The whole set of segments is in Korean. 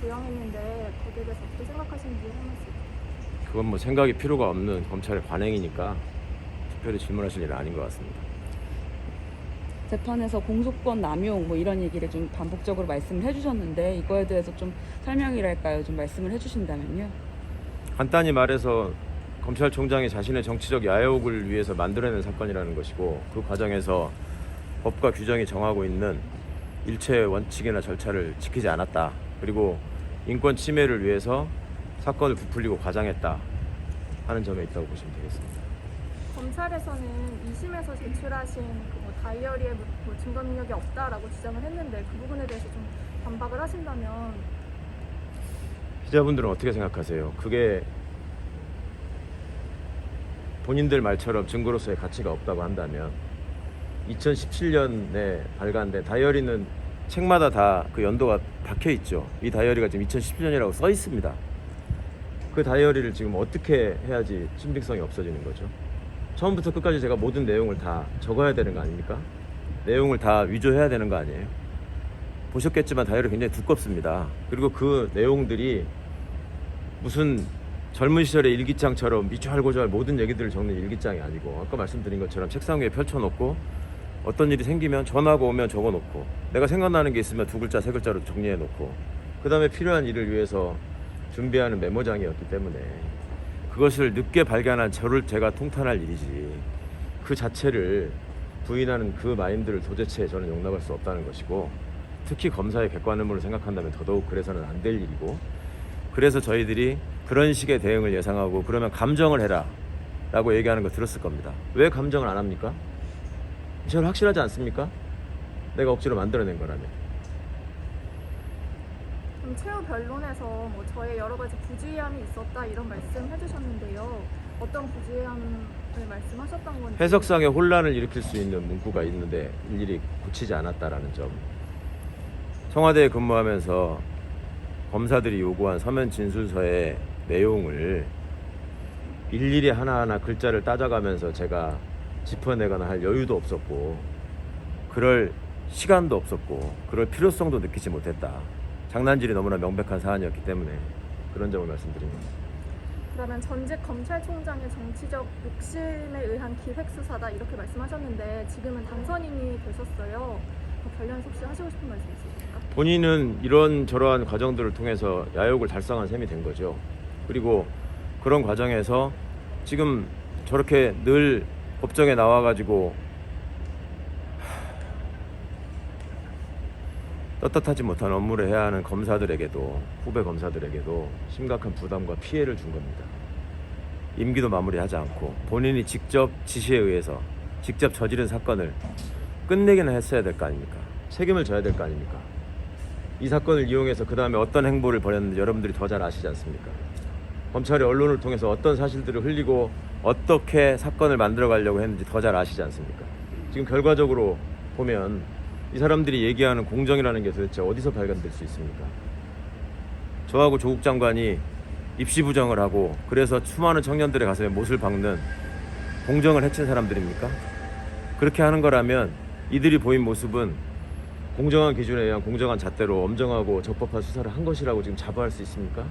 조형했는데 거기에 대해서 어떻게 생각하시는지 한 말씀. 그건 뭐 생각이 필요가 없는 검찰의 관행이니까 특별히 질문하실 일은 아닌 것 같습니다. 재판에서 공소권 남용 뭐 이런 얘기를 좀 반복적으로 말씀을 해주셨는데 이거에 대해서 좀 설명이랄까요? 좀 말씀을 해주신다면요. 간단히 말해서 검찰총장이 자신의 정치적 야욕을 위해서 만들어낸 사건이라는 것이고, 그 과정에서 법과 규정이 정하고 있는 일체의 원칙이나 절차를 지키지 않았다. 그리고 인권 침해를 위해서 사건을 부풀리고 과장했다 하는 점에 있다고 보시면 되겠습니다. 검찰에서는 2심에서 제출하신 그뭐 다이어리에 뭐 증거 능력이 없다라고 주장을 했는데 그 부분에 대해서 좀 반박을 하신다면. 기자분들은 어떻게 생각하세요? 그게 본인들 말처럼 증거로서의 가치가 없다고 한다면 2017년에 발간된 다이어리는 책마다 다 그 연도가 박혀 있죠. 이 다이어리가 지금 2017년이라고 써 있습니다. 그 다이어리를 지금 어떻게 해야지 신빙성이 없어지는 거죠? 처음부터 끝까지 제가 모든 내용을 다 적어야 되는 거 아닙니까? 내용을 다 위조해야 되는 거 아니에요? 보셨겠지만 다이어리 굉장히 두껍습니다. 그리고 그 내용들이 무슨 젊은 시절의 일기장처럼 미주알고주알 모든 얘기들을 적는 일기장이 아니고, 아까 말씀드린 것처럼 책상 위에 펼쳐놓고 어떤 일이 생기면 전화가 오면 적어놓고, 내가 생각나는 게 있으면 2글자 3글자로 정리해놓고, 그 다음에 필요한 일을 위해서 준비하는 메모장이었기 때문에 그것을 늦게 발견한 저를 제가 통탄할 일이지, 그 자체를 부인하는 그 마인드를 도대체 저는 용납할 수 없다는 것이고, 특히 검사의 객관 의무를 생각한다면 더더욱 그래서는 안 될 일이고, 그래서 저희들이 그런 식의 대응을 예상하고, 그러면 감정을 해라 라고 얘기하는 거 들었을 겁니다. 왜 감정을 안 합니까? 저는 확실하지 않습니까? 내가 억지로 만들어낸 거라면. 그럼 최후 변론에서 뭐 저의 여러 가지 부주의함이 있었다 이런 말씀 해주셨는데요. 어떤 부주의함을 말씀하셨던 건지. 해석상의 혼란을 일으킬 수 있는 문구가 있는데 일일이 고치지 않았다라는 점. 청와대에 근무하면서 검사들이 요구한 서면 진술서의 내용을 일일이 하나하나 글자를 따져가면서 제가 짚어내거나 할 여유도 없었고, 그럴 시간도 없었고, 그럴 필요성도 느끼지 못했다. 장난질이 너무나 명백한 사안이었기 때문에 그런 점을 말씀드립니다. 그러면 전직 검찰총장의 정치적 욕심에 의한 기획수사다 이렇게 말씀하셨는데 지금은 당선인이 되셨어요. 관련해서 혹시 하시고 싶은 말씀 있으십니까? 본인은 이런 저러한 과정들을 통해서 야욕을 달성한 셈이 된 거죠. 그리고 그런 과정에서 지금 저렇게 늘 법정에 나와가지고 떳떳하지 못한 업무를 해야 하는 검사들에게도, 후배 검사들에게도 심각한 부담과 피해를 준 겁니다. 임기도 마무리하지 않고 본인이 직접 지시에 의해서 직접 저지른 사건을 끝내기는 했어야 될 거 아닙니까? 책임을 져야 될 거 아닙니까? 이 사건을 이용해서 그 다음에 어떤 행보를 벌였는지 여러분들이 더 잘 아시지 않습니까? 검찰이 언론을 통해서 어떤 사실들을 흘리고 어떻게 사건을 만들어 가려고 했는지 더 잘 아시지 않습니까? 지금 결과적으로 보면 이 사람들이 얘기하는 공정이라는 게 도대체 어디서 발견될 수 있습니까? 저하고 조국 장관이 입시 부정을 하고 그래서 수많은 청년들의 가슴에 못을 박는 공정을 해친 사람들입니까? 그렇게 하는 거라면 이들이 보인 모습은 공정한 기준에 의한 공정한 잣대로 엄정하고 적법한 수사를 한 것이라고 지금 자부할 수 있습니까?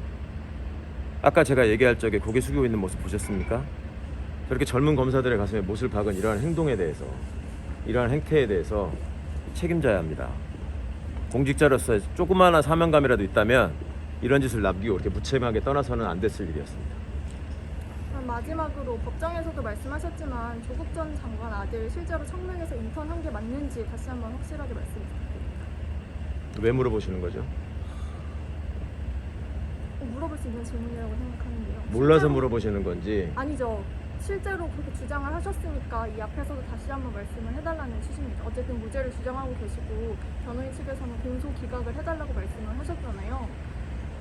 아까 제가 얘기할 적에 고개 숙이고 있는 모습 보셨습니까? 저렇게 젊은 검사들의 가슴에 못을 박은 이러한 행동에 대해서, 이러한 행태에 대해서 책임져야 합니다. 공직자로서 조그마한 사명감이라도 있다면 이런 짓을 남기고 이렇게 무책임하게 떠나서는 안 됐을 일이었습니다. 그럼 마지막으로 법정에서도 말씀하셨지만 조국 전 장관 아들 실제로 청명에서 인턴한 게 맞는지 다시 한번 확실하게 말씀 부탁드립니다. 왜 물어보시는 거죠? 물어볼 수 있는 질문이라고 생각하는데요. 몰라서 실제로... 물어보시는 건지. 아니죠. 실제로 그렇게 주장을 하셨으니까 이 앞에서도 다시 한번 말씀을 해달라는 취지입니다. 어쨌든 무죄를 주장하고 계시고 변호인 측에서는 공소 기각을 해달라고 말씀을 하셨잖아요.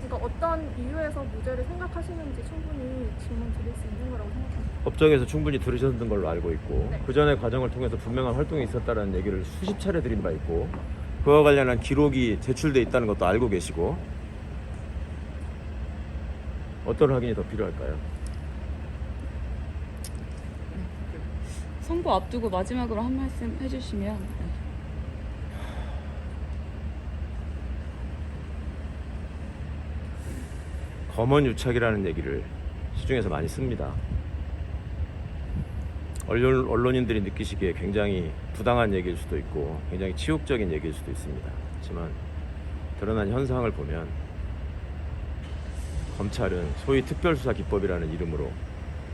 그러니까 어떤 이유에서 무죄를 생각하시는지 충분히 질문 드릴 수 있는 거라고 생각합니다. 법정에서 충분히 들으셨던 걸로 알고 있고, 네. 그 전에 과정을 통해서 분명한 활동이 있었다는 얘기를 수십 차례 드린 바 있고, 그와 관련한 기록이 제출돼 있다는 것도 알고 계시고, 어떤 확인이 더 필요할까요? 선거 앞두고 마지막으로 한 말씀 해주시면. 검언유착이라는 얘기를 시중에서 많이 씁니다. 언론인들이 느끼시기에 굉장히 부당한 얘기일 수도 있고 굉장히 치욕적인 얘기일 수도 있습니다. 하지만 드러난 현상을 보면 검찰은 소위 특별수사기법이라는 이름으로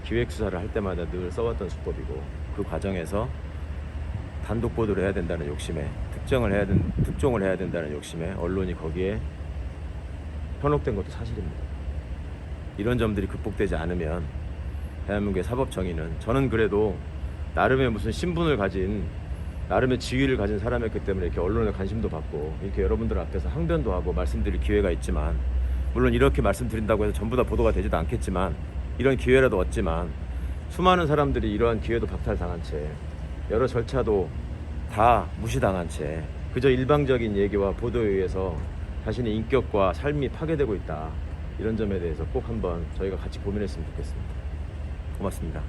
기획수사를 할 때마다 늘 써왔던 수법이고, 그 과정에서 단독 보도를 해야 된다는 욕심에, 특종을 해야 된다는 욕심에 언론이 거기에 현혹된 것도 사실입니다. 이런 점들이 극복되지 않으면 대한민국의 사법정의는, 저는 그래도 나름의 무슨 신분을 가진, 나름의 지위를 가진 사람이었기 때문에 이렇게 언론에 관심도 받고 이렇게 여러분들 앞에서 항변도 하고 말씀드릴 기회가 있지만, 물론 이렇게 말씀드린다고 해서 전부 다 보도가 되지도 않겠지만 이런 기회라도 얻지만, 수많은 사람들이 이러한 기회도 박탈당한 채, 여러 절차도 다 무시당한 채 그저 일방적인 얘기와 보도에 의해서 자신의 인격과 삶이 파괴되고 있다. 이런 점에 대해서 꼭 한번 저희가 같이 고민했으면 좋겠습니다. 고맙습니다.